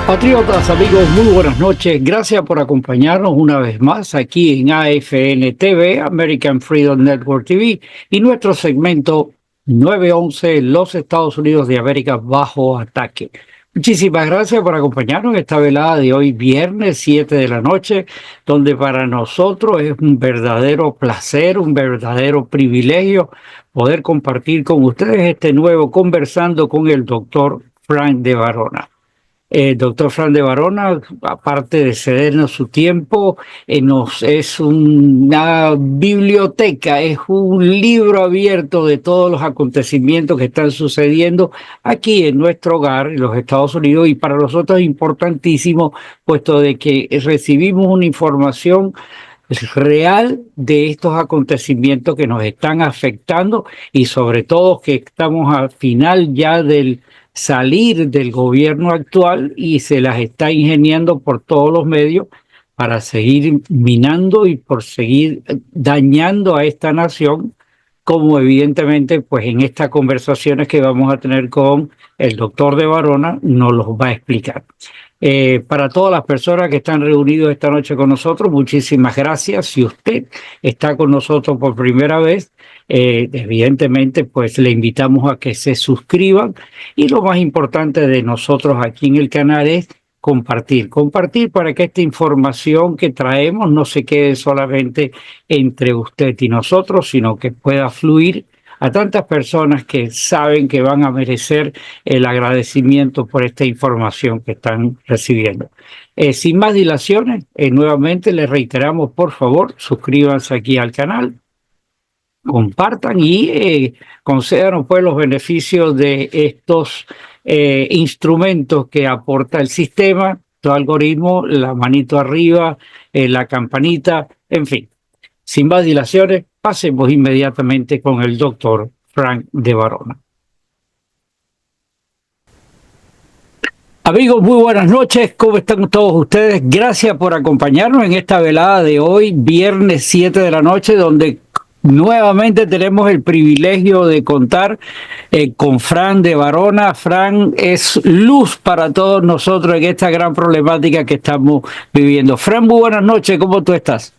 Patriotas, amigos, muy buenas noches. Gracias por acompañarnos una vez más aquí en AFN TV, American Freedom Network TV, y nuestro segmento 911, los Estados Unidos de América bajo ataque. Muchísimas gracias por acompañarnos en esta velada de hoy, viernes 7 de la noche, donde para nosotros es un verdadero placer, un verdadero privilegio poder compartir con ustedes este nuevo Conversando con el doctor Frank de Varona. Doctor Fran de Varona, aparte de cedernos su tiempo, es una biblioteca, es un libro abierto de todos los acontecimientos que están sucediendo aquí en nuestro hogar, en los Estados Unidos, y para nosotros es importantísimo, puesto de que recibimos una información real de estos acontecimientos que nos están afectando y sobre todo que estamos al final ya del salir del gobierno actual y se las está ingeniando por todos los medios para seguir minando y por seguir dañando a esta nación, como evidentemente pues en estas conversaciones que vamos a tener con el doctor de Varona nos los va a explicar. Para todas las personas que están reunidos esta noche con nosotros, muchísimas gracias. Si usted está con nosotros por primera vez, evidentemente pues le invitamos a que se suscriban, y lo más importante de nosotros aquí en el canal es compartir para que esta información que traemos no se quede solamente entre usted y nosotros, sino que pueda fluir a tantas personas que saben que van a merecer el agradecimiento por esta información que están recibiendo. Sin más dilaciones, nuevamente les reiteramos, por favor, suscríbanse aquí al canal, compartan y concédanos pues los beneficios de estos instrumentos que aporta el sistema, tu algoritmo, la manito arriba, la campanita, en fin. Sin más dilaciones, pasemos inmediatamente con el doctor Frank de Varona. Amigos, muy buenas noches. ¿Cómo están todos ustedes? Gracias por acompañarnos en esta velada de hoy, viernes 7 de la noche, donde nuevamente tenemos el privilegio de contar con Fran de Varona. Fran es luz para todos nosotros en esta gran problemática que estamos viviendo. Fran, muy buenas noches. ¿Cómo tú estás?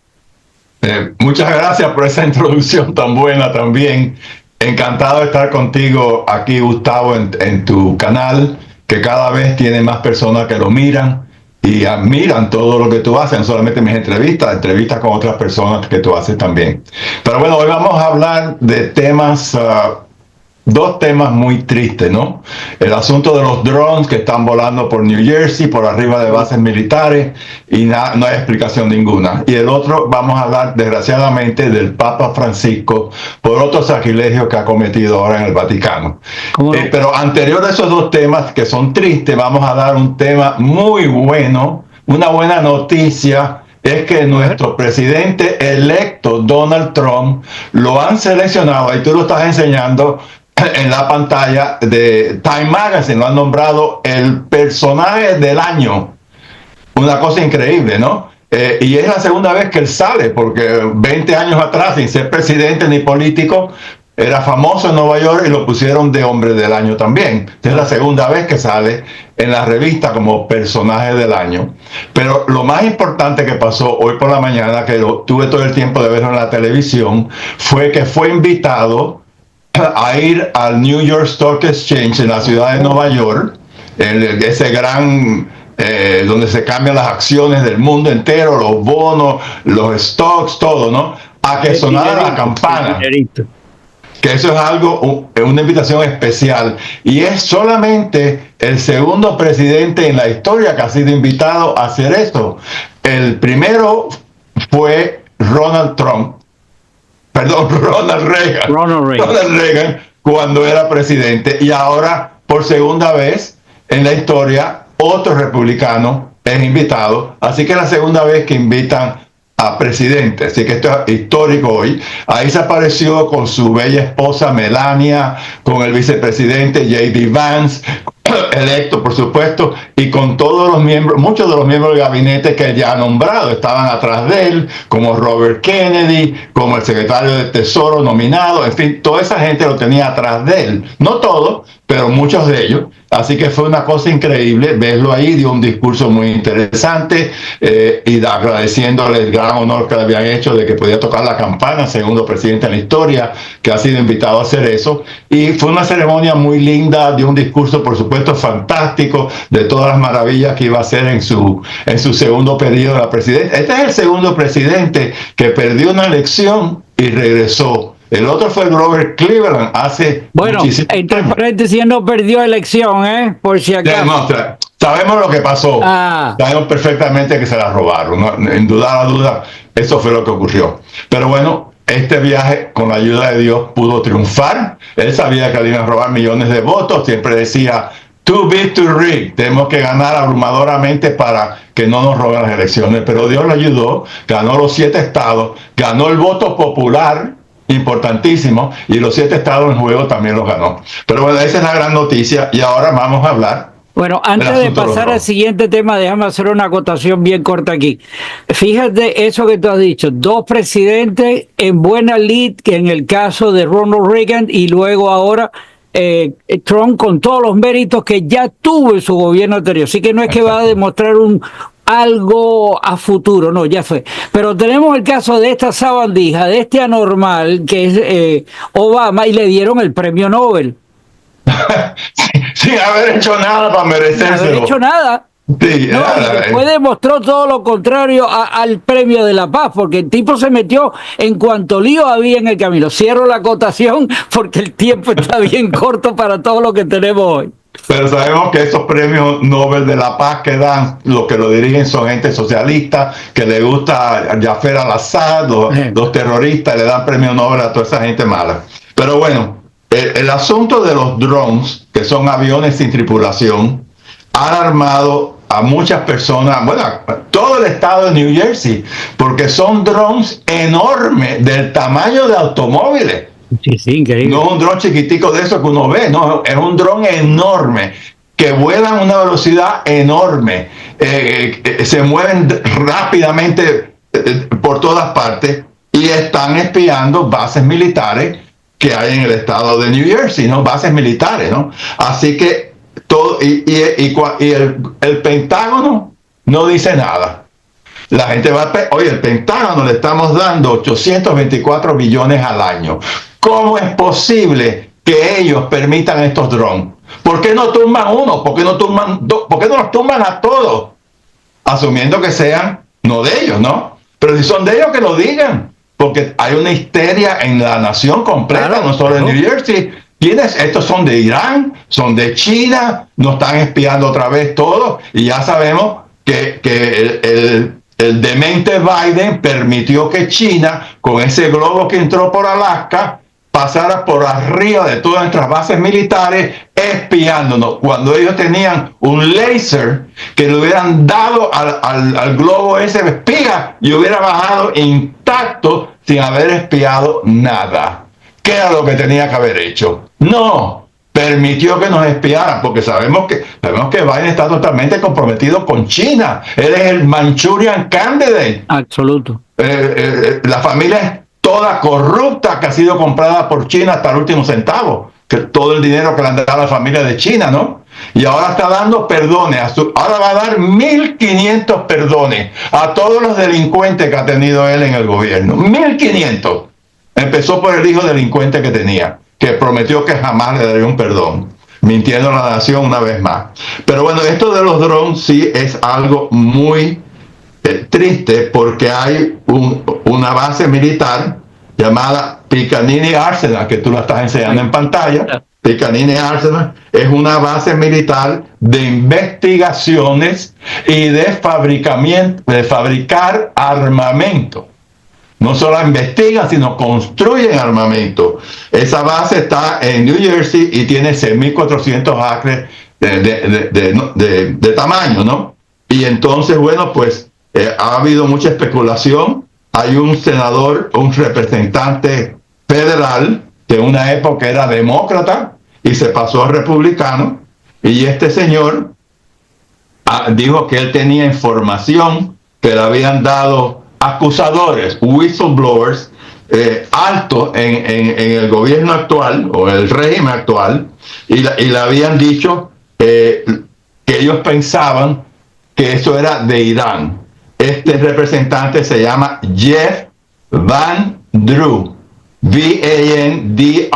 Muchas gracias por esa introducción tan buena también. Encantado de estar contigo aquí, Gustavo, en tu canal, que cada vez tiene más personas que lo miran y admiran todo lo que tú haces, no solamente mis entrevistas con otras personas que tú haces también. Pero bueno, hoy vamos a hablar de temas, dos temas muy tristes, ¿no? El asunto de los drones que están volando por New Jersey, por arriba de bases militares, y no hay explicación ninguna. Y el otro, vamos a hablar desgraciadamente del Papa Francisco por otros sacrilegios que ha cometido ahora en el Vaticano. Pero anterior a esos dos temas que son tristes, vamos a dar un tema muy bueno, una buena noticia. Es que nuestro presidente electo, Donald Trump, lo han seleccionado, ahí tú lo estás enseñando en la pantalla de Time Magazine, lo han nombrado el personaje del año. Una cosa increíble, ¿no? Y es la segunda vez que él sale, porque 20 años atrás, sin ser presidente ni político, era famoso en Nueva York y lo pusieron de hombre del año también. Es la segunda vez que sale en la revista como personaje del año. Pero lo más importante que pasó hoy por la mañana, que tuve todo el tiempo de verlo en la televisión, fue que fue invitado a ir al New York Stock Exchange en la ciudad de Nueva York, ese gran donde se cambian las acciones del mundo entero, los bonos, los stocks, todo, ¿no? A que sonara la campana. Que eso es algo, una invitación especial. Y es solamente el segundo presidente en la historia que ha sido invitado a hacer esto. El primero fue Ronald Reagan, cuando era presidente, y ahora por segunda vez en la historia otro republicano es invitado, así que es la segunda vez que invitan a presidente, así que esto es histórico hoy. Ahí se apareció con su bella esposa Melania, con el vicepresidente J.D. Vance, electo, por supuesto, y con todos los miembros, muchos de los miembros del gabinete que él ya ha nombrado estaban atrás de él, como Robert Kennedy, como el secretario de Tesoro nominado, en fin, toda esa gente lo tenía atrás de él. No todos, pero muchos de ellos. Así que fue una cosa increíble verlo ahí, dio un discurso muy interesante y agradeciéndole el gran honor que le habían hecho de que podía tocar la campana, segundo presidente en la historia, que ha sido invitado a hacer eso. Y fue una ceremonia muy linda, dio un discurso, por supuesto, fantástico, de todas las maravillas que iba a hacer en su segundo periodo de la presidencia. Este es el segundo presidente que perdió una elección y regresó. El otro fue Robert Cleveland hace muchísimos años. Entre paréntesis, no perdió elección, por si acaso. Sabemos lo que pasó. Sabemos perfectamente que se la robaron. ¿No? En duda, eso fue lo que ocurrió. Pero bueno, este viaje, con la ayuda de Dios, pudo triunfar. Él sabía que le iban a robar millones de votos. Siempre decía, too big to rig. Tenemos que ganar abrumadoramente para que no nos roben las elecciones. Pero Dios le ayudó. Ganó los 7 estados. Ganó el voto popular, importantísimo, y los 7 estados en juego también los ganó. Pero bueno, esa es la gran noticia y ahora vamos a hablar. Bueno, antes de pasar al siguiente tema, déjame hacer una acotación bien corta aquí. Fíjate eso que tú has dicho, 2 presidentes en buena lid, que en el caso de Ronald Reagan, y luego ahora Trump, con todos los méritos que ya tuvo en su gobierno anterior. Así que no es que va a demostrar algo a futuro, no, ya fue. Pero tenemos el caso de esta sabandija, de este anormal, que es Obama, y le dieron el premio Nobel. Sin haber hecho nada para merecérselo. Sin haber hecho nada. Sí, no, y después demostró todo lo contrario al premio de la paz, porque el tipo se metió en cuanto lío había en el camino. Cierro la acotación porque el tiempo está bien corto para todo lo que tenemos hoy. Pero sabemos que esos premios Nobel de la Paz que dan, los que lo dirigen son gente socialista, que le gusta Jafar al-Assad, los terroristas, le dan premio Nobel a toda esa gente mala. Pero bueno, el asunto de los drones, que son aviones sin tripulación, han armado a muchas personas, bueno, todo el estado de New Jersey, porque son drones enormes, del tamaño de automóviles. Sí, increíble. No es un dron chiquitico de eso que uno ve, no, es un dron enorme, que vuelan a una velocidad enorme, se mueven rápidamente por todas partes y están espiando bases militares que hay en el estado de New Jersey, ¿no? Bases militares, ¿no? Así que todo, el Pentágono no dice nada. La gente va oye, el Pentágono le estamos dando 824 billones al año. ¿Cómo es posible que ellos permitan estos drones? ¿Por qué no tumban uno? ¿Por qué no tumban dos? ¿Por qué no los tumban a todos? Asumiendo que sean no de ellos, ¿no? Pero si son de ellos, que lo digan. Porque hay una histeria en la nación completa, claro, no solo en New Jersey. ¿Quiénes? Estos son de Irán, son de China, nos están espiando otra vez todos. Y ya sabemos que el demente Biden permitió que China, con ese globo que entró por Alaska, pasara por arriba de todas nuestras bases militares espiándonos, cuando ellos tenían un láser que le hubieran dado al globo ese espía y hubiera bajado intacto sin haber espiado nada. ¿Qué era lo que tenía que haber hecho? No, permitió que nos espiaran, porque sabemos que Biden está totalmente comprometido con China. Él es el Manchurian Candidate. Absoluto. La familia es toda corrupta, que ha sido comprada por China hasta el último centavo, que todo el dinero que le han dado a la familia de China, ¿no? Y ahora está dando perdones, ahora va a dar 1.500 perdones a todos los delincuentes que ha tenido él en el gobierno. 1.500. Empezó por el hijo delincuente que tenía, que prometió que jamás le daría un perdón, mintiendo a la nación una vez más. Pero bueno, esto de los drones sí es algo muy triste, porque hay una base militar llamada Picanini Arsenal, que tú la estás enseñando en pantalla. Picanini Arsenal es una base militar de investigaciones y de fabricar armamento. No solo investigan, sino construyen armamento. Esa base está en New Jersey y tiene 6.400 acres de tamaño, ¿no? Y entonces, bueno, pues ha habido mucha especulación. Hay un senador, un representante federal, que en una época era demócrata y se pasó a republicano, Y este señor dijo que él tenía información que le habían dado acusadores, whistleblowers, altos en el gobierno actual o el régimen actual, y le habían dicho que ellos pensaban que eso era de Irán. Este representante se llama Jeff Van Drew, V-A-N-D-R-E-W.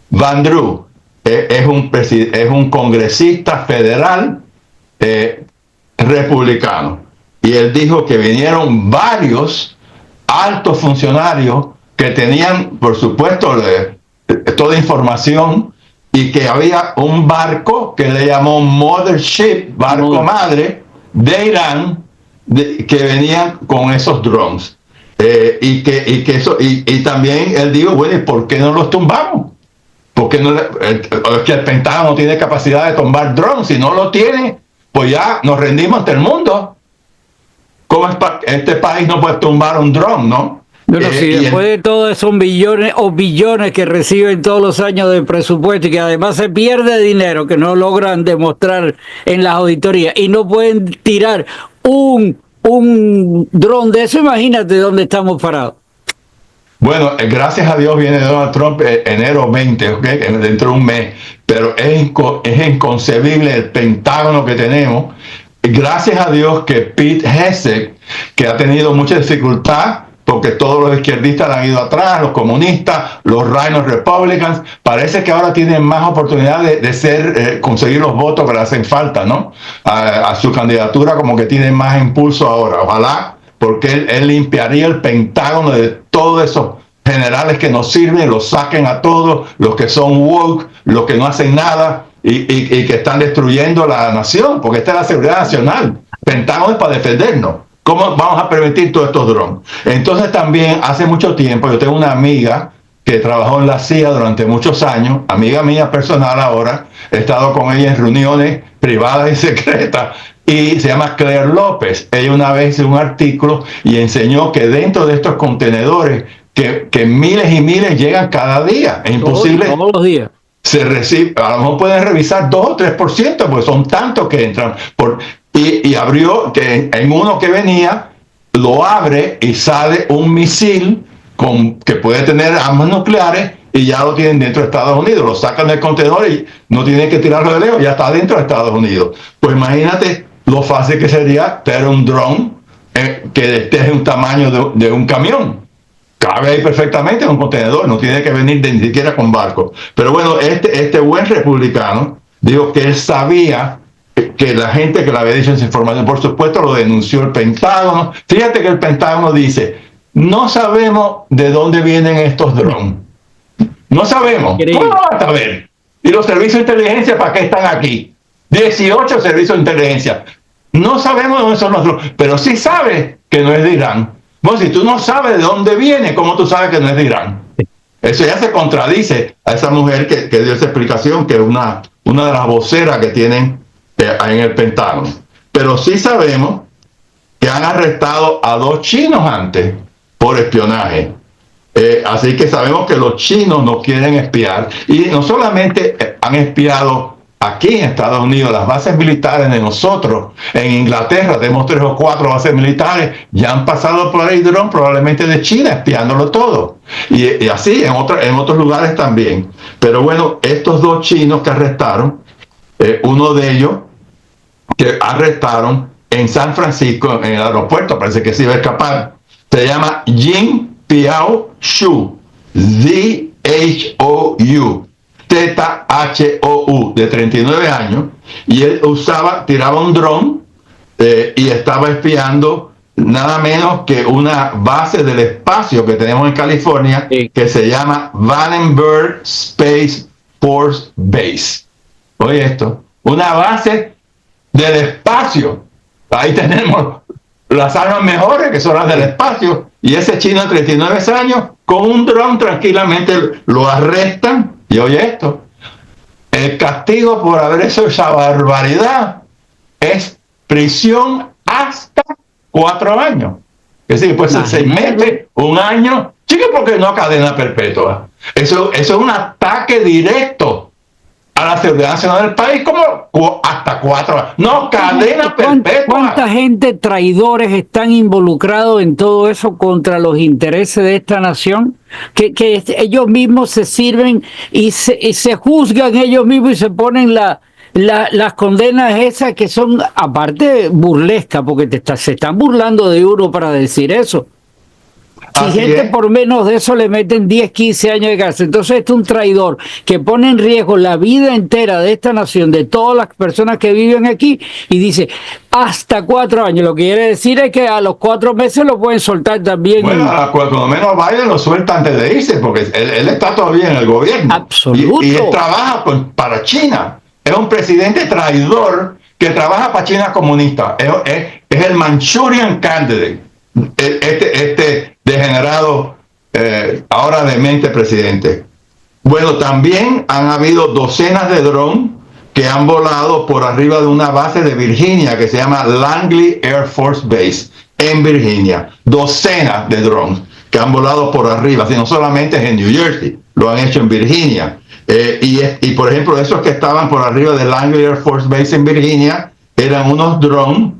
Van Drew es un congresista federal republicano. Y él dijo que vinieron varios altos funcionarios que tenían, por supuesto, toda información, y que había un barco que le llamó Mothership, barco madre, de Irán, que venían con esos drones. Y también él dijo, bueno, ¿y por qué no los tumbamos? Porque es que el Pentágono tiene capacidad de tumbar drones. Si no lo tiene, pues ya nos rendimos ante el mundo. ¿Cómo este país no puede tumbar un dron, no? Bueno, si después de todos esos millones o billones que reciben todos los años de presupuesto y que además se pierde dinero que no logran demostrar en las auditorías y no pueden tirar un dron de eso, imagínate dónde estamos parados. Bueno, gracias a Dios viene Donald Trump enero 20, ¿okay? Dentro de un mes, pero es inconcebible el Pentágono que tenemos. Gracias a Dios que Pete Hegseth, que ha tenido mucha dificultad, porque todos los izquierdistas le han ido atrás, los comunistas, los Rhino Republicans, parece que ahora tienen más oportunidad de conseguir los votos que le hacen falta, ¿no? A su candidatura como que tiene más impulso ahora. Ojalá, porque él limpiaría el Pentágono de todos esos generales que no sirven, los saquen a todos, los que son woke, los que no hacen nada y que están destruyendo la nación, porque esta es la seguridad nacional. Pentágono es para defendernos. ¿Cómo vamos a permitir todos estos drones? Entonces también hace mucho tiempo yo tengo una amiga que trabajó en la CIA durante muchos años, amiga mía personal ahora, he estado con ella en reuniones privadas y secretas, y se llama Claire López. Ella una vez hizo un artículo y enseñó que dentro de estos contenedores, que miles y miles llegan cada día, es imposible. Todos los días. Se recibe, a lo mejor pueden revisar 2 o 3%, porque son tantos que entran. Y abrió, que en uno que venía, lo abre y sale un misil que puede tener armas nucleares, y ya lo tienen dentro de Estados Unidos. Lo sacan del contenedor y no tienen que tirarlo de lejos, ya está dentro de Estados Unidos. Pues imagínate lo fácil que sería tener un dron que esté en un tamaño de un camión. Cabe ahí perfectamente en un contenedor, no tiene que venir ni siquiera con barco. Pero bueno, este buen republicano dijo que él sabía que la gente que le había dicho esa información, por supuesto, lo denunció el Pentágono. Fíjate que el Pentágono dice, no sabemos de dónde vienen estos drones. No sabemos. ¿Cómo lo vas a saber? ¿Y los servicios de inteligencia para qué están aquí? 18 servicios de inteligencia. No sabemos de dónde son los drones, pero sí sabes que no es de Irán. Bueno, si tú no sabes de dónde viene, ¿cómo tú sabes que no es de Irán? Eso ya se contradice a esa mujer que dio esa explicación, que es una de las voceras que tienen en el Pentágono. Pero sí sabemos que han arrestado a 2 chinos antes por espionaje. Así que sabemos que los chinos nos quieren espiar, y no solamente han espiado aquí en Estados Unidos, las bases militares de nosotros, en Inglaterra tenemos 3 o 4 bases militares, ya han pasado por ahí drones probablemente de China espiándolo todo, y así en otros lugares también. Pero bueno, estos 2 chinos que arrestaron, uno de ellos que arrestaron en San Francisco, en el aeropuerto, parece que se iba a escapar, se llama Jin Piao Zhou, Z-H-O-U, T-H-O-U, de 39 años, y él tiraba un dron y estaba espiando nada menos que una base del espacio que tenemos en California, que se llama Vandenberg Space Force Base. Oye esto, una base del espacio. Ahí tenemos las armas mejores, que son las del espacio, y ese chino de 39 años con un dron tranquilamente lo arrestan. Y oye esto, el castigo por haber hecho esa barbaridad es prisión hasta 4 años. Es decir, pues 6 meses, 1 año, chico, porque no cadena perpetua. Eso es un ataque directo a la seguridad nacional del país como hasta 4 años. No, cadena perpetua. ¿Cuánta gente, traidores, están involucrados en todo eso contra los intereses de esta nación? Que ellos mismos se sirven y se juzgan ellos mismos y se ponen las condenas esas que son, aparte, burlescas, porque se están burlando de uno para decir eso. Si gente por menos de eso le meten 10, 15 años de cárcel. Entonces este es un traidor que pone en riesgo la vida entera de esta nación, de todas las personas que viven aquí, y dice hasta 4 años. Lo que quiere decir es que a los 4 meses lo pueden soltar también. Bueno, cuando menos Biden lo suelta antes de irse, porque él está todavía en el gobierno. Absoluto. Y él trabaja para China. Es un presidente traidor que trabaja para China comunista. Es el Manchurian Candidate. Este degenerado, ahora demente presidente. Bueno, también han habido docenas de drones que han volado por arriba de una base de Virginia que se llama Langley Air Force Base en Virginia. Docenas de drones que han volado por arriba, no solamente en New Jersey, lo han hecho en Virginia. Y por ejemplo, esos que estaban por arriba de Langley Air Force Base en Virginia eran unos drones,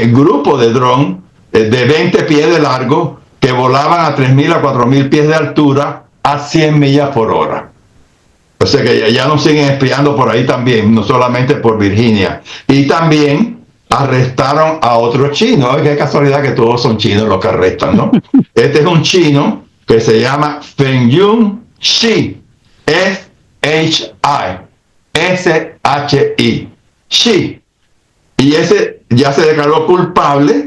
grupo de drones de 20 pies de largo que volaban a 3.000 a 4.000 pies de altura a 100 millas por hora. O sea que ya nos siguen espiando por ahí también, no solamente por Virginia. Y también arrestaron a otro chino. Qué casualidad que todos son chinos los que arrestan, ¿no? Este es un chino que se llama Fengyun Shi. S-H-I. Shi. Y ese ya se declaró culpable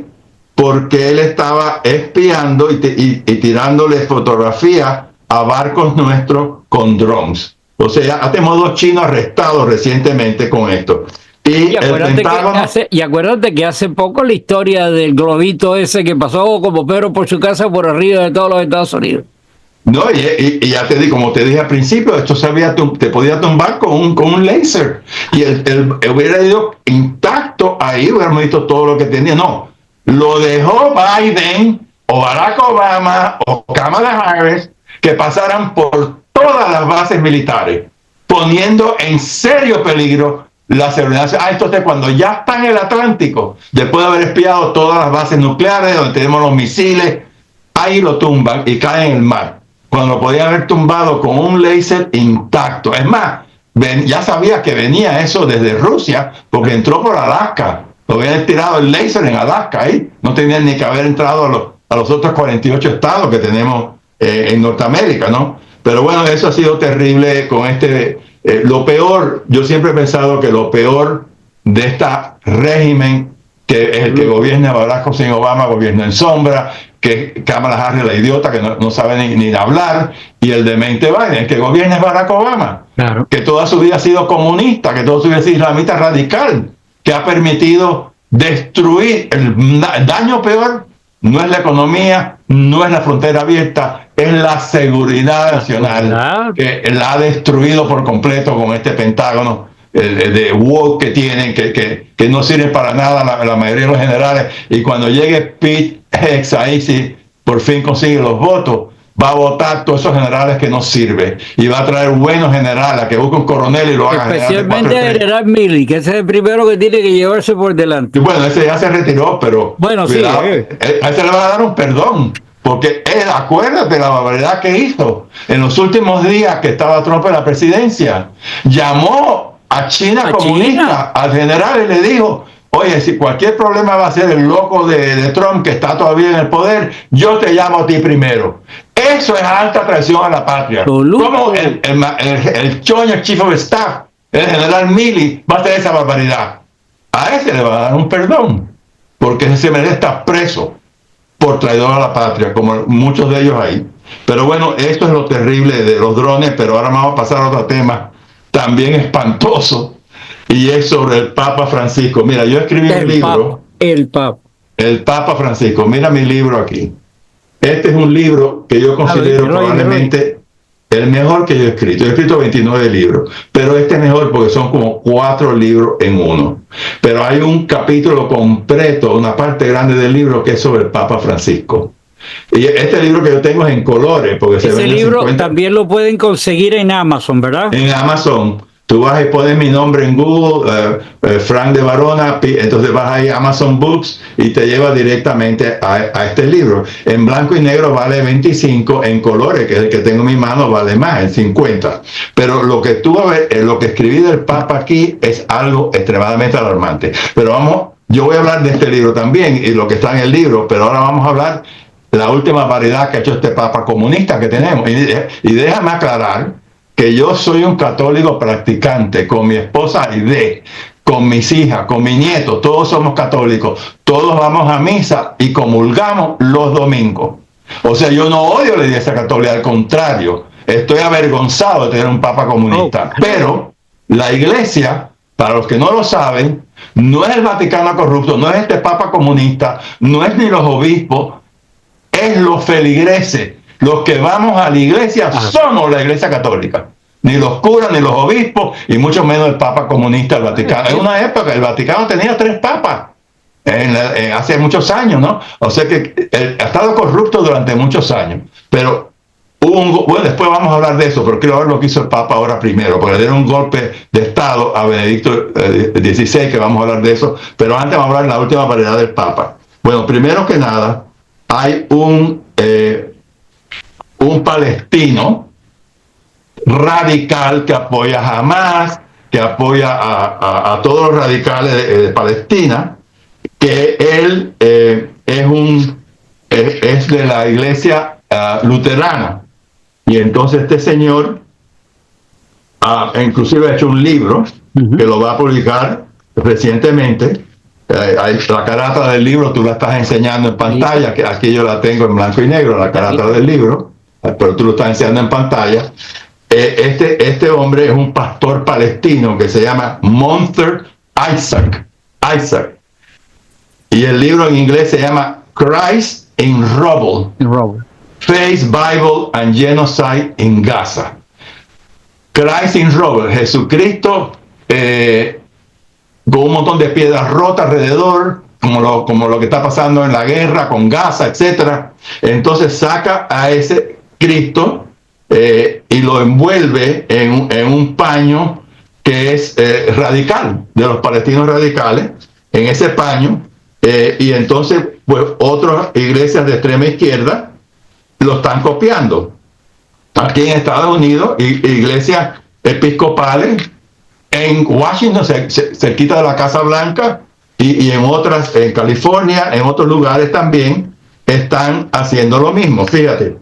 porque él estaba espiando y tirándole fotografías a barcos nuestros con drones. O sea, tenemos 2 chinos arrestados recientemente con esto. Y acuérdate que hace poco la historia del globito ese que pasó como Pedro por su casa por arriba de todos los Estados Unidos. No, y ya te di, como te dije al principio, esto te podía tumbar con un láser. Y él hubiera ido intacto ahí, hubiéramos visto todo lo que tenía. No, lo dejó Biden o Barack Obama o Kamala Harris que pasaran por todas las bases militares, poniendo en serio peligro la seguridad. Entonces cuando ya está en el Atlántico, después de haber espiado todas las bases nucleares, donde tenemos los misiles, ahí lo tumban y cae en el mar. Cuando lo podían haber tumbado con un láser intacto. Es más, ya sabía que venía eso desde Rusia, porque entró por Alaska. Lo habían tirado el láser en Alaska ahí. No tenían ni que haber entrado a los otros 48 estados que tenemos en Norteamérica, ¿no? Pero bueno, eso ha sido terrible con lo peor, yo siempre he pensado que lo peor de este régimen, que es el que gobierna Barack Hussein Obama, gobierna en sombra, que Kamala Harris, la idiota que no sabe ni hablar, y el demente Biden, que gobierna Barack Obama, claro, que toda su vida ha sido comunista, que toda su vida ha sido islamista radical, que ha permitido destruir. El daño peor no es la economía, no es la frontera abierta, es la seguridad nacional, que la ha destruido por completo con este Pentágono de woke que tienen, que no sirven para nada la mayoría de los generales. Y cuando llegue Pete Hex ahí, si por fin consigue los votos, va a votar todos esos generales que no sirven y va a traer buenos generales, que busque un coronel y lo haga general. Especialmente el general Milley, que ese es el primero que tiene que llevarse por delante. Y bueno, ese ya se retiró, pero bueno, cuidado, sí, a ese le van a dar un perdón, porque acuérdate la barbaridad que hizo en los últimos días que estaba Trump en la presidencia. Llamó a China comunista, al general, y le dijo: oye, si cualquier problema va a ser el loco de Trump que está todavía en el poder, yo te llamo a ti primero. Eso es alta traición a la patria. ¿Cómo el choño Chief of Staff, el general Milley, va a hacer esa barbaridad? A ese le va a dar un perdón, porque ese merece estar preso por traidor a la patria, como muchos de ellos ahí. Pero bueno, esto es lo terrible de los drones, pero ahora vamos a pasar a otro tema también espantoso, y es sobre el Papa Francisco. Mira, yo escribí un libro. El Papa Francisco. Mira mi libro aquí. Este es un libro que yo considero probablemente el mejor que yo he escrito. Yo he escrito 29 libros, pero este es mejor porque son como 4 libros en uno. Pero hay un capítulo completo, una parte grande del libro que es sobre el Papa Francisco. Y este libro que yo tengo es en colores, porque ese libro 50... también lo pueden conseguir en Amazon, ¿verdad? En Amazon. Tú vas y pones mi nombre en Google, Frank de Varona, entonces vas ahí a Amazon Books y te lleva directamente a este libro. En blanco y negro vale 25, en colores, que es el que tengo en mi mano, vale más, en 50. Pero lo que lo que escribí del Papa aquí es algo extremadamente alarmante. Pero yo voy a hablar de este libro también y lo que está en el libro, pero ahora vamos a hablar de la última variedad que ha hecho este Papa comunista que tenemos. Y déjame aclarar que yo soy un católico practicante, con mi esposa Aide, con mis hijas, con mi nieto, todos somos católicos, todos vamos a misa y comulgamos los domingos. O sea, yo no odio la Iglesia Católica, al contrario, estoy avergonzado de tener un Papa comunista. Pero la Iglesia, para los que no lo saben, no es el Vaticano corrupto, no es este Papa comunista, no es ni los obispos, es los feligreses. Los que vamos a la iglesia somos la Iglesia Católica. Ni los curas, ni los obispos, y mucho menos el Papa comunista del Vaticano. En una época el Vaticano tenía 3 papas, hace muchos años, ¿no? O sea que ha estado corrupto durante muchos años. Pero bueno, después vamos a hablar de eso, pero quiero ver lo que hizo el Papa ahora primero, porque le dieron un golpe de Estado a Benedicto XVI, que vamos a hablar de eso. Pero antes vamos a hablar de la última variedad del Papa. Bueno, primero que nada, hay un palestino radical que apoya a Hamas, que apoya a todos los radicales de Palestina, que él es de la iglesia luterana. Y entonces este señor inclusive ha hecho un libro que lo va a publicar recientemente. La carátula del libro tú la estás enseñando en pantalla, que aquí yo la tengo en blanco y negro, la carátula del libro, pero tú lo estás enseñando en pantalla. Este hombre es un pastor palestino que se llama Monter Isaac. Y el libro en inglés se llama Christ in Rubble. Faith, Bible and Genocide in Gaza. Christ in Rubble, Jesucristo con un montón de piedras rotas alrededor, como lo que está pasando en la guerra con Gaza, etc. Entonces saca a ese Cristo y lo envuelve en un paño que es radical, de los palestinos radicales, en ese paño, y entonces pues otras iglesias de extrema izquierda lo están copiando. Aquí en Estados Unidos, iglesias episcopales, en Washington, cerquita de la Casa Blanca, y en otras, en California, en otros lugares también, están haciendo lo mismo. Fíjate,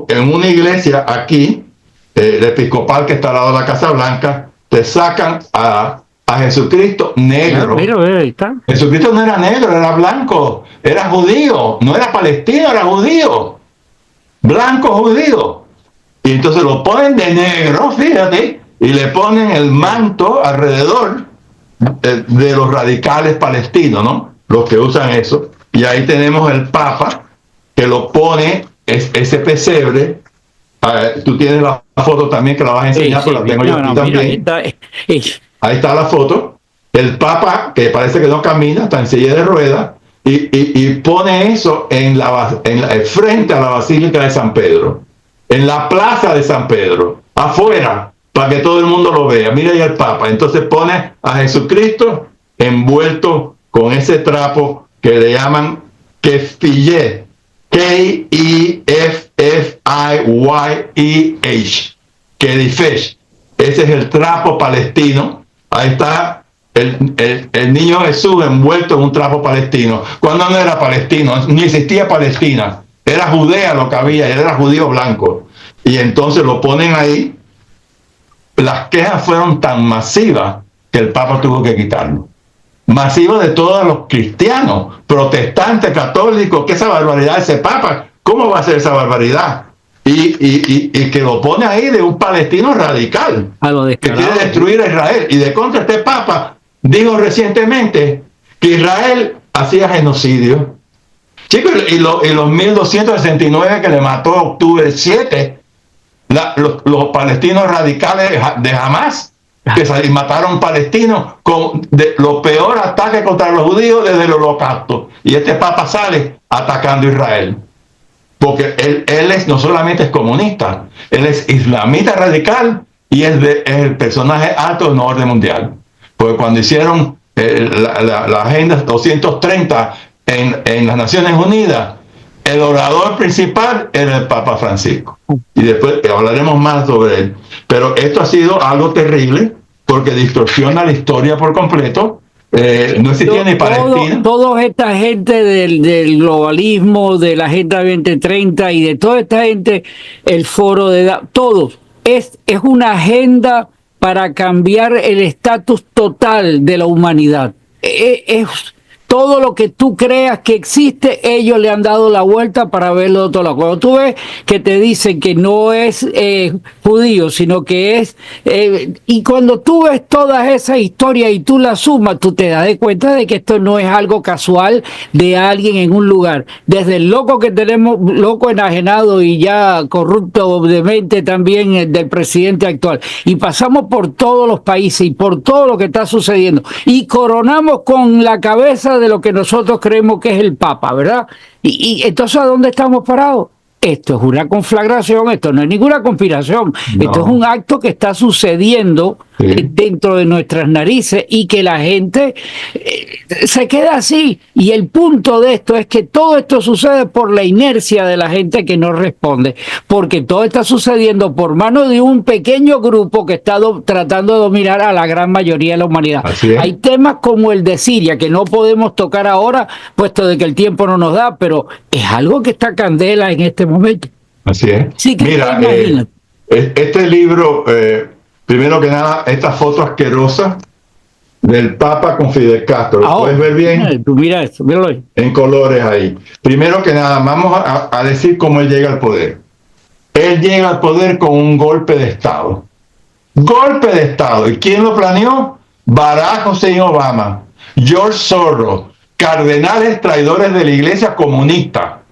en una iglesia aquí, el episcopal que está al lado de la Casa Blanca, te sacan a Jesucristo negro. Mira, ahí está. Jesucristo no era negro, era blanco, era judío, no era palestino, era judío, blanco judío. Y entonces lo ponen de negro, fíjate, y le ponen el manto alrededor de los radicales palestinos, ¿no? Los que usan eso. Y ahí tenemos el Papa que lo pone, ese pesebre. Tú tienes la foto también que la vas a enseñar, pero la tengo yo aquí también. Ahí está la foto. El Papa, que parece que no camina, está en silla de ruedas, y pone eso frente a la Basílica de San Pedro, en la plaza de San Pedro, afuera, para que todo el mundo lo vea. Mira ahí el Papa. Entonces pone a Jesucristo envuelto con ese trapo que le llaman kefiyeh, Keffiyeh, Kedifesh. Ese es el trapo palestino. Ahí está el niño Jesús envuelto en un trapo palestino. Cuando no era palestino, ni existía Palestina. Era Judea lo que había, era judío blanco. Y entonces lo ponen ahí. Las quejas fueron tan masivas que el Papa tuvo que quitarlo. Masivo de todos los cristianos, protestantes, católicos, que esa barbaridad, ese Papa, ¿cómo va a ser esa barbaridad? Y que lo pone ahí de un palestino radical, que quiere destruir a Israel. Y de contra este Papa dijo recientemente que Israel hacía genocidio. Chicos, y los 1269 que le mató octubre 7, los palestinos radicales de Hamas, que mataron palestinos con lo peor ataque contra los judíos desde el Holocausto. Y este Papa sale atacando a Israel. Porque él no solamente es comunista, él es islamita radical y es el personaje alto en orden mundial. Porque cuando hicieron la Agenda 230 en las Naciones Unidas, el orador principal era el Papa Francisco. Y después hablaremos más sobre él. Pero esto ha sido algo terrible porque distorsiona la historia por completo. No existía ni Palestina. Toda esta gente del globalismo, de la Agenda 2030 y de toda esta gente, el foro de edad, todos, es una agenda para cambiar el estatus total de la humanidad. Es todo lo que tú creas que existe, ellos le han dado la vuelta para verlo de otro lado. Cuando tú ves que te dicen que no es judío, sino que es... y cuando tú ves todas esas historias y tú las sumas, tú te das de cuenta de que esto no es algo casual de alguien en un lugar. Desde el loco que tenemos, loco enajenado y ya corrupto de mente también del presidente actual. Y pasamos por todos los países y por todo lo que está sucediendo. Y coronamos con la cabeza de lo que nosotros creemos que es el Papa, ¿verdad? Y entonces, ¿a dónde estamos parados? Esto es una conflagración, esto no es ninguna conspiración, no. Esto es un acto que está sucediendo dentro de nuestras narices y que la gente se queda así. Y el punto de esto es que todo esto sucede por la inercia de la gente que no responde, porque todo está sucediendo por mano de un pequeño grupo que está tratando de dominar a la gran mayoría de la humanidad. Hay temas como el de Siria que no podemos tocar ahora, puesto de que el tiempo no nos da, pero es algo que está candela en este momento. Así es. Sí, que mira, este libro, primero que nada, esta foto asquerosa del Papa con Fidel Castro. ¿Lo puedes ver bien? Mira esto, míralo ahí. En colores ahí. Primero que nada, vamos a decir cómo él llega al poder. Él llega al poder con un golpe de Estado. Golpe de Estado. ¿Y quién lo planeó? Barack Hussein Obama, George Soros, cardenales traidores de la iglesia comunista.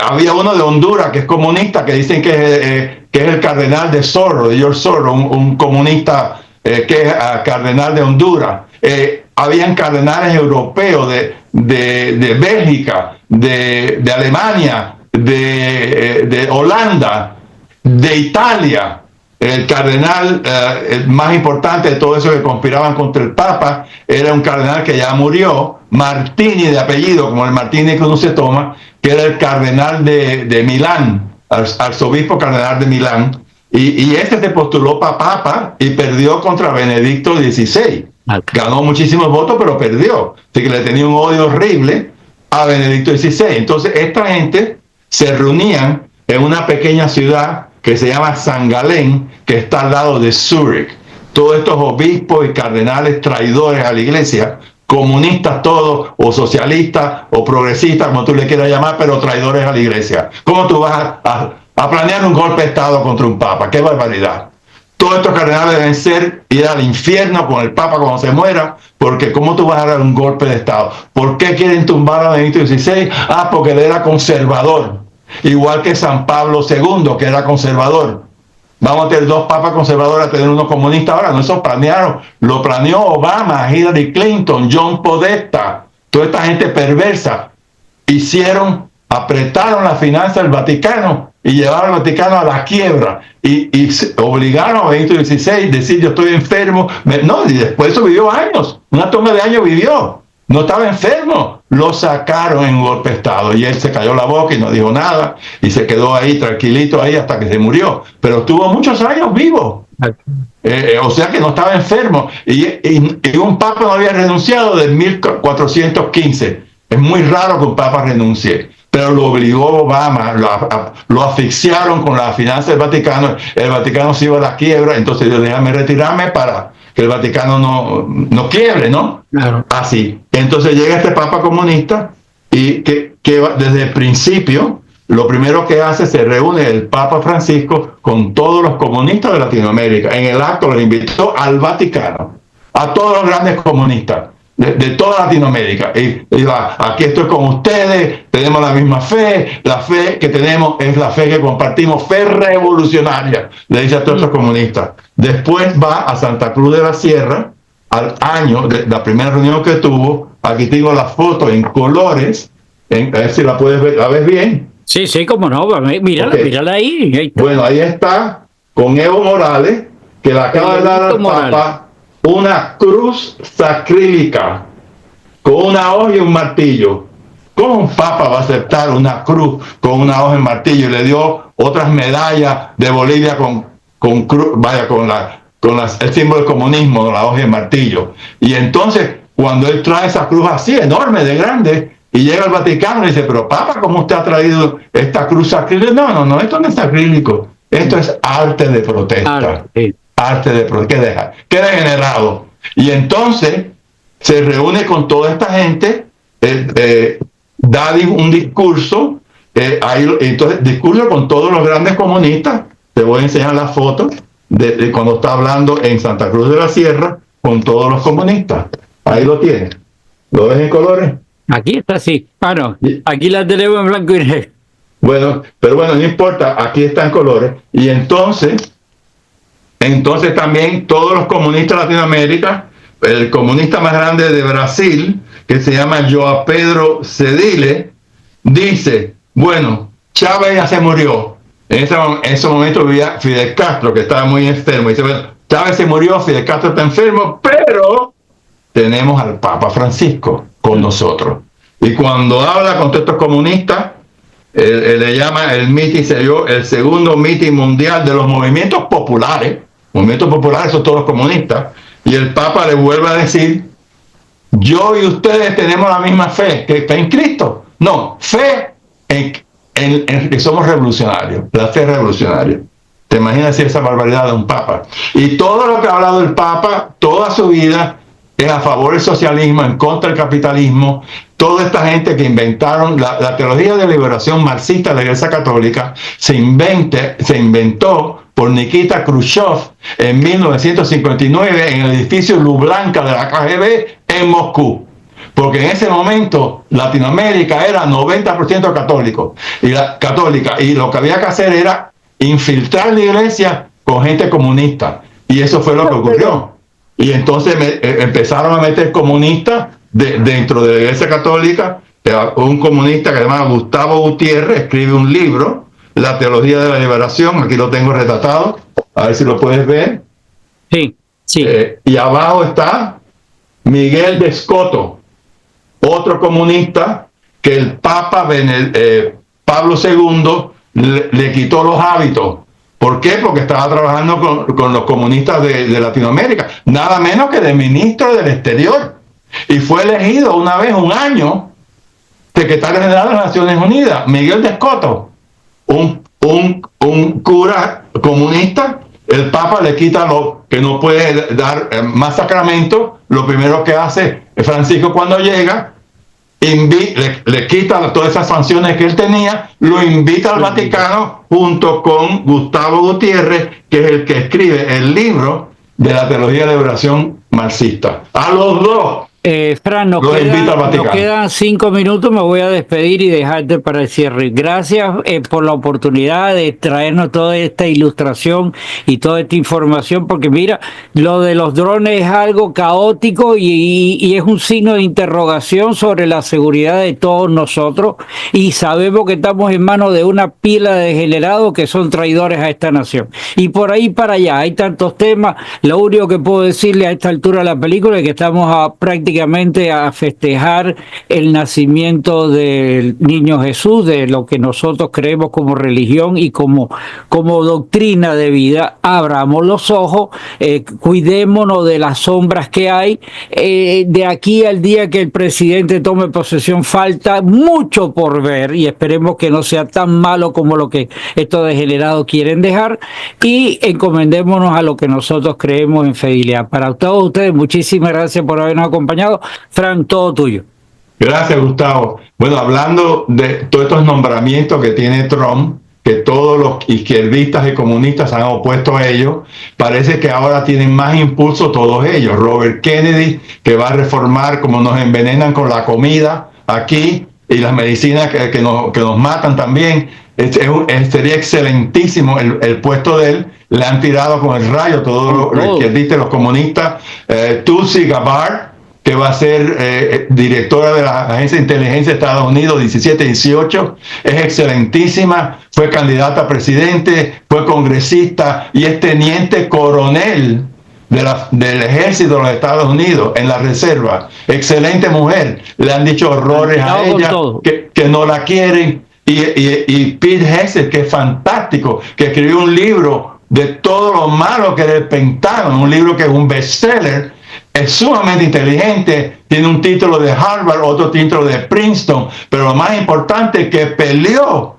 Había uno de Honduras que es comunista, que dicen que es el cardenal de Soros, de George Soros, un comunista que es cardenal de Honduras. Habían cardenales europeos de Bélgica, de Alemania, de Holanda, de Italia. El cardenal más importante de todo eso que conspiraban contra el Papa era un cardenal que ya murió, Martini de apellido, como el Martini que uno se toma, que era el cardenal de Milán, arzobispo cardenal de Milán, y este se postuló para Papa y perdió contra Benedicto XVI. Ganó muchísimos votos, pero perdió. Así que le tenía un odio horrible a Benedicto XVI. Entonces, esta gente se reunían en una pequeña ciudad que se llama San Galén, que está al lado de Zúrich. Todos estos obispos y cardenales traidores a la iglesia, comunistas todos, o socialistas, o progresistas, como tú le quieras llamar, pero traidores a la iglesia. ¿Cómo tú vas a planear un golpe de Estado contra un Papa? ¡Qué barbaridad! Todos estos cardenales deben ir al infierno con el Papa cuando se muera, porque ¿cómo tú vas a dar un golpe de Estado? ¿Por qué quieren tumbar a Benedicto XVI? Porque él era conservador. Igual que San Pablo II, que era conservador. Vamos a tener dos papas conservadores, a tener uno comunista ahora. No, eso lo planeó Obama, Hillary Clinton, John Podesta, toda esta gente perversa. Apretaron la finanza del Vaticano y llevaron al Vaticano a la quiebra y obligaron a Benedicto XVI a decir yo estoy enfermo. No, y después eso vivió años, una toma de años vivió. No estaba enfermo, lo sacaron en un golpe de Estado y él se cayó la boca y no dijo nada y se quedó ahí tranquilito ahí hasta que se murió, pero estuvo muchos años vivo, o sea que no estaba enfermo y un papa no había renunciado desde 1415. Es muy raro que un papa renuncie, pero lo obligó Obama, lo asfixiaron con la finanza del Vaticano, el Vaticano se iba a la quiebra, entonces yo déjame retirarme para que el Vaticano no quiebre, ¿no? Claro. Así. Entonces llega este Papa comunista y que desde el principio, lo primero que hace, se reúne el Papa Francisco con todos los comunistas de Latinoamérica. En el acto le invitó al Vaticano, a todos los grandes comunistas de toda Latinoamérica. Y va, aquí estoy con ustedes, tenemos la misma fe, la fe que tenemos es la fe que compartimos, fe revolucionaria, le dice a todos los comunistas. Después va a Santa Cruz de la Sierra, al año de la primera reunión que tuvo. Aquí tengo la foto en colores, a ver si la puedes ver, ¿la ves bien? Sí, cómo no, mírala, okay. Mírala ahí. Bueno, ahí está, con Evo Morales, que le acaba de dar al Papa una cruz sacrílica con una hoja y un martillo. ¿Cómo un Papa va a aceptar una cruz con una hoja y martillo? Y le dio otras medallas de Bolivia con el símbolo del comunismo, la hoja y el martillo. Y entonces, cuando él trae esa cruz así, enorme, de grande, y llega al Vaticano y dice, pero Papa, ¿cómo usted ha traído esta cruz sacrílica? No, esto no es sacrílico. Esto es arte de protesta. Arte de protesta. ¿Qué degenerado? Y entonces se reúne con toda esta gente, da un discurso, entonces discurso con todos los grandes comunistas. Te voy a enseñar las fotos de cuando está hablando en Santa Cruz de la Sierra con todos los comunistas. Ahí lo tienes. ¿Lo ves en colores? Aquí está, sí. No, aquí la tenemos en blanco y negro. Bueno, pero bueno, no importa, aquí está en colores. Y entonces también todos los comunistas de Latinoamérica, el comunista más grande de Brasil, que se llama João Pedro Cedilha, dice, bueno, Chávez ya se murió. En ese momento vivía Fidel Castro, que estaba muy enfermo. Dice, bueno, Chávez se murió, Fidel Castro está enfermo, pero tenemos al Papa Francisco con nosotros. Y cuando habla con todos estos comunistas, le llama el meeting, se dio el segundo meeting mundial de los movimientos populares. Movimientos populares son todos los comunistas. Y el Papa le vuelve a decir, yo y ustedes tenemos la misma fe, que fe en Cristo. No, fe en que somos revolucionarios, la fe revolucionaria. ¿Te imaginas esa barbaridad de un Papa? Y todo lo que ha hablado el Papa, toda su vida, es a favor del socialismo, en contra del capitalismo. Toda esta gente que inventaron la teología de liberación marxista de la Iglesia Católica se inventó por Nikita Khrushchev en 1959 en el edificio Lublanka de la KGB en Moscú. Porque en ese momento Latinoamérica era 90% católica y lo que había que hacer era infiltrar la iglesia con gente comunista. Y eso fue lo que ocurrió. Y entonces empezaron a meter comunistas dentro de la Iglesia Católica. Un comunista que se llama Gustavo Gutiérrez escribe un libro, La Teología de la Liberación. Aquí lo tengo retratado, a ver si lo puedes ver. Sí, sí. Y abajo está Miguel de Escoto, otro comunista que el Papa Pablo II le quitó los hábitos. ¿Por qué? Porque estaba trabajando con los comunistas de Latinoamérica, nada menos que de ministro del Exterior. Y fue elegido una vez, un año, secretario general de las Naciones Unidas, Miguel de Escoto, un cura comunista. El Papa le quita lo que no puede dar más sacramento. Lo primero que hace Francisco cuando llega, le quita todas esas sanciones que él tenía, lo invita al Vaticano junto con Gustavo Gutiérrez, que es el que escribe el libro de la teología de liberación marxista. A los dos. Fran, nos quedan 5 minutos, me voy a despedir y dejarte para el cierre. Gracias por la oportunidad de traernos toda esta ilustración y toda esta información, porque mira, lo de los drones es algo caótico y es un signo de interrogación sobre la seguridad de todos nosotros, y sabemos que estamos en manos de una pila de degenerados que son traidores a esta nación. Y por ahí para allá, hay tantos temas. Lo único que puedo decirle a esta altura de la película es que estamos prácticamente a festejar el nacimiento del niño Jesús, de lo que nosotros creemos como religión y como doctrina de vida. Abramos los ojos, cuidémonos de las sombras que hay. De aquí al día que el presidente tome posesión falta mucho por ver, y esperemos que no sea tan malo como lo que estos degenerados quieren dejar, y encomendémonos a lo que nosotros creemos en fidelidad. Para todos ustedes, muchísimas gracias por habernos acompañado. Frank, todo tuyo. Gracias, Gustavo. Bueno, hablando de todos estos nombramientos que tiene Trump, que todos los izquierdistas y comunistas se han opuesto a ellos, parece que ahora tienen más impulso todos ellos. Robert Kennedy, que va a reformar cómo nos envenenan con la comida aquí y las medicinas que nos matan también. Sería excelentísimo el puesto de él. Le han tirado con el rayo todos los izquierdistas y los comunistas. Tulsi Gabbard, que va a ser directora de la Agencia de Inteligencia de Estados Unidos 17-18, es excelentísima, fue candidata a presidente, fue congresista y es teniente coronel del ejército de los Estados Unidos en la reserva. Excelente mujer, le han dicho horrores a ella, que no la quieren. Y Pete Hegseth, que es fantástico, que escribió un libro de todo lo malo que era el Pentágono, un libro que es un bestseller, es sumamente inteligente, tiene un título de Harvard, otro título de Princeton, pero lo más importante es que peleó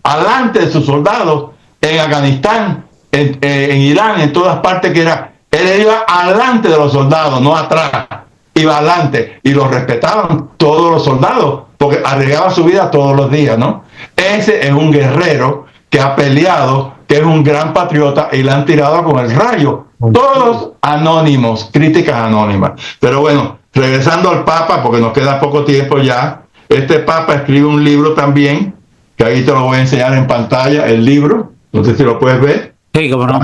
alante de sus soldados en Afganistán, en Irán, en todas partes, que era, él iba alante de los soldados, no atrás, iba adelante, y lo respetaban todos los soldados, porque arriesgaba su vida todos los días, ¿no? Ese es un guerrero que ha peleado, que es un gran patriota, y le han tirado con el rayo. Todos anónimos, críticas anónimas. Pero bueno, regresando al Papa, porque nos queda poco tiempo ya, este Papa escribe un libro también, que ahí te lo voy a enseñar en pantalla, el libro, no sé si lo puedes ver. Sí, cómo no.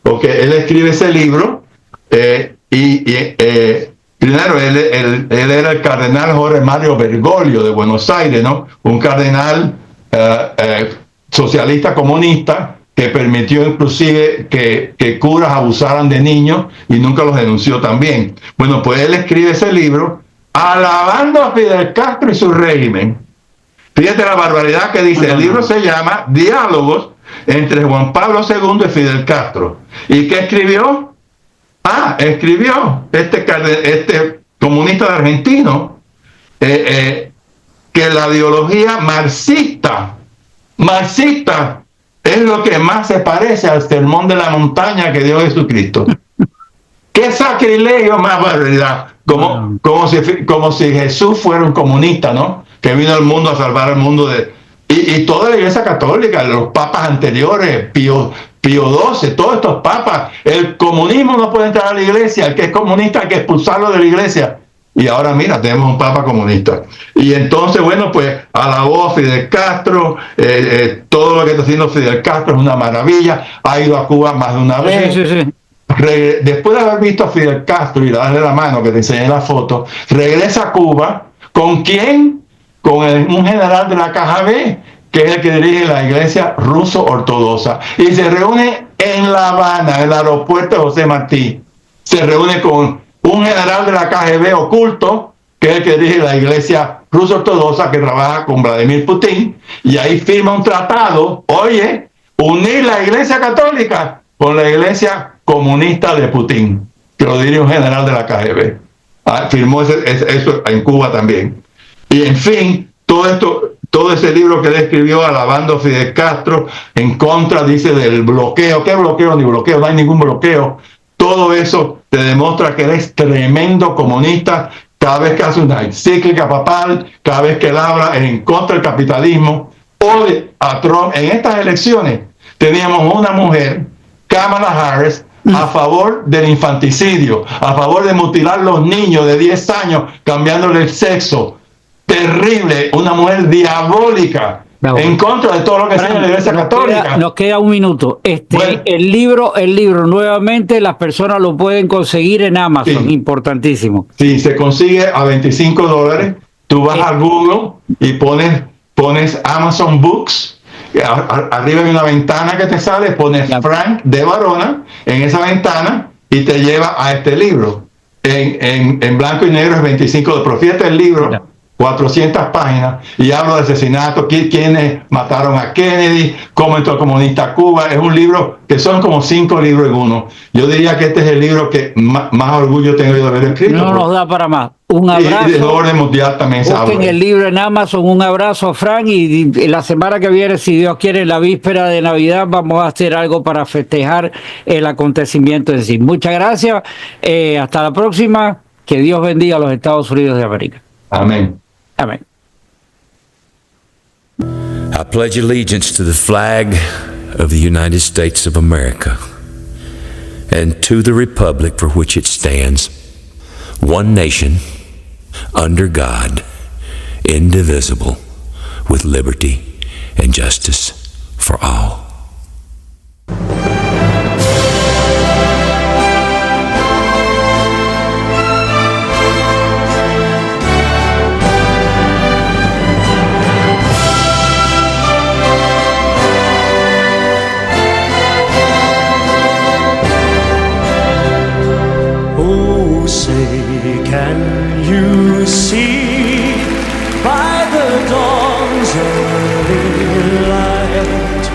Porque él escribe ese libro, primero, él era el cardenal Jorge Mario Bergoglio de Buenos Aires, ¿no? Un cardenal socialista comunista que permitió inclusive que curas abusaran de niños y nunca los denunció también. Bueno, pues él escribe ese libro alabando a Fidel Castro y su régimen. Fíjate la barbaridad que dice. El libro se llama Diálogos entre Juan Pablo II y Fidel Castro. ¿Y qué escribió? Escribió este comunista argentino que la ideología marxista es lo que más se parece al sermón de la montaña que dio Jesucristo. ¡Qué sacrilegio más barbaridad! Como si Jesús fuera un comunista, ¿no? Que vino al mundo a salvar al mundo y toda la Iglesia Católica, los papas anteriores, Pío XII, todos estos papas. El comunismo no puede entrar a la iglesia, el que es comunista hay que expulsarlo de la iglesia. Y ahora mira, tenemos un papa comunista. Y entonces, bueno, pues alabó a Fidel Castro, todo lo que está haciendo Fidel Castro es una maravilla, ha ido a Cuba más de una vez. Sí. Después de haber visto a Fidel Castro y darle la mano, que te enseñé la foto, regresa a Cuba. ¿Con quién? Con un general de la KGB, que es el que dirige la iglesia ruso ortodoxa, y se reúne en La Habana, en el aeropuerto de José Martí. Se reúne con un general de la KGB oculto, que es el que dirige la iglesia ruso ortodoxa, que trabaja con Vladimir Putin, y ahí firma un tratado, unir la iglesia católica con la iglesia comunista de Putin, que lo dirige un general de la KGB. Firmó eso en Cuba también. Y en fin, todo ese libro que él escribió alabando a Fidel Castro, en contra, dice, del bloqueo. ¿Qué bloqueo? Ni bloqueo, no hay ningún bloqueo. Todo eso te demuestra que él es tremendo comunista. Cada vez que hace una encíclica papal, cada vez que él habla en contra del capitalismo, odia a Trump. En estas elecciones teníamos una mujer, Kamala Harris, a favor del infanticidio, a favor de mutilar los niños de 10 años, cambiándole el sexo. Terrible, una mujer diabólica, en contra de todo lo que sea en la Iglesia Católica. Nos queda un minuto. Bueno, el libro nuevamente las personas lo pueden conseguir en Amazon, sí. Importantísimo. Sí, se consigue a $25. Tú vas a Google y pones Amazon Books. Arriba hay una ventana que te sale, pones Frank de Varona en esa ventana y te lleva a este libro. En blanco y negro es $25. Pero fíjate el libro. 400 páginas y hablo de asesinato, quiénes mataron a Kennedy, cómo entró el comunista a Cuba. Es un libro que son como 5 libros en uno. Yo diría que este es el libro que más orgullo tengo yo de haber escrito. No nos da para más. Un abrazo. Y de orden mundial también se habla. Busquen el libro en Amazon. Un abrazo, Frank, y la semana que viene, si Dios quiere, en la víspera de Navidad, vamos a hacer algo para festejar el acontecimiento en sí. Muchas gracias. Hasta la próxima. Que Dios bendiga a los Estados Unidos de América. Amén. Amén. I pledge allegiance to the flag of the United States of America and to the republic for which it stands, one nation, under God, indivisible, with liberty and justice for all. light,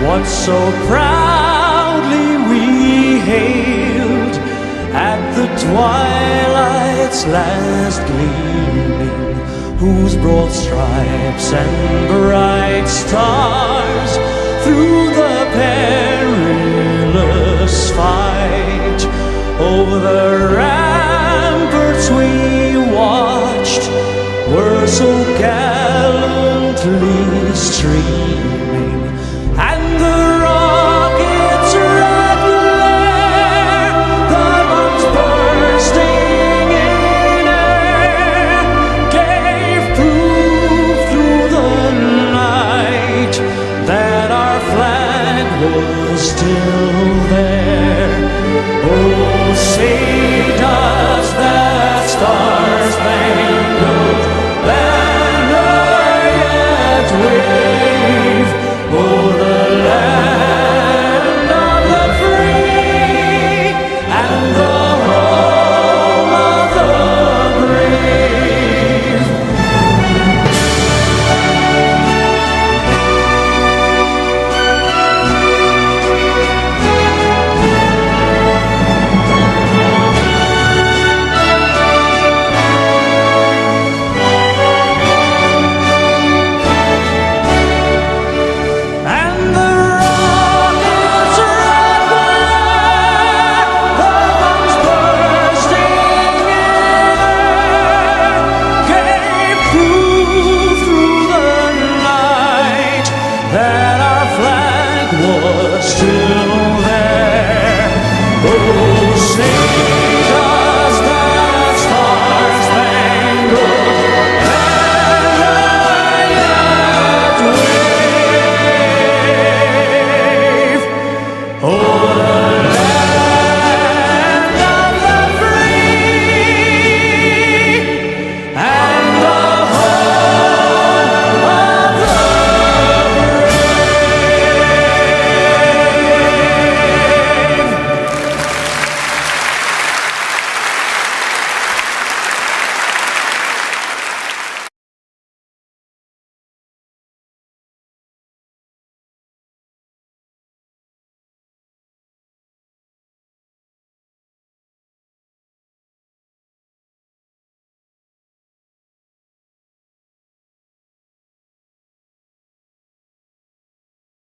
what so proudly we hailed at the twilight's last gleaming, whose broad stripes and bright stars through the perilous fight over the ramparts we watched were so gallantly streaming, and the rockets' red glare, the bombs bursting in air, gave proof through the night that our flag was still there. Oh, say does that star-spangled banner yet wave o'er the land of the free and the home of the brave? And the rockets' red glare, the bombs bursting in air, gave proof through the night that our flag was still